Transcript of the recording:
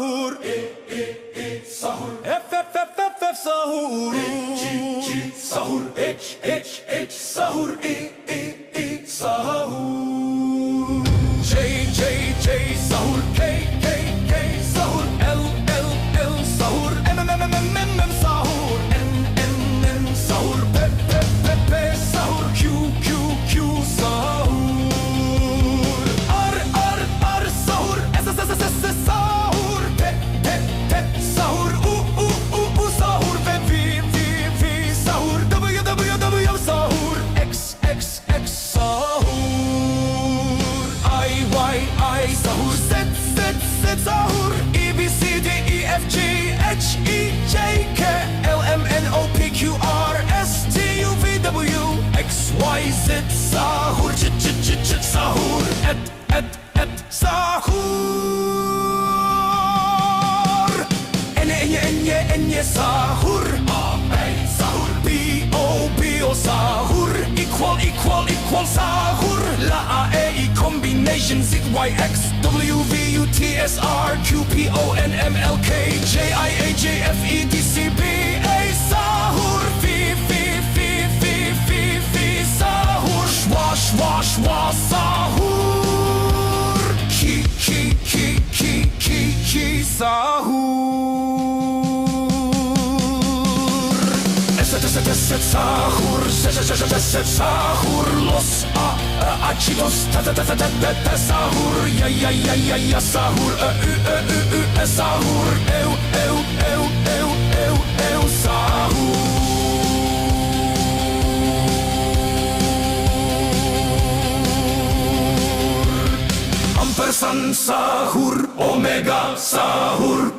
sahur. Sahur. F F F F F sahur. Sahur. H sahur. Sahur. J sahur. K sahur. L sahur. M sahur. N sahur. P sahur. Q sahur. R sahur. S sahur. P sahur. U sahur. V sahur. W sahur. X sahur. I sahur. Z sahur. E B C D E F G H I J K L M N O P Q R S T U V W X Y Z sahur. Ç sahur. Et sahur. Enye sahur. A sahur. B O sahur. Equal sahur. La A E combination Z Y X W V U T S R Q P O N M L K J I A J F E D C B A sahur. F sahur. Schwa sahur. Ki sahur. Set sahur. Set sahur. Los achitos. Ta sahur. Ya sahur. Sahur. Sahur. Ampersand sahur. Omega sahur.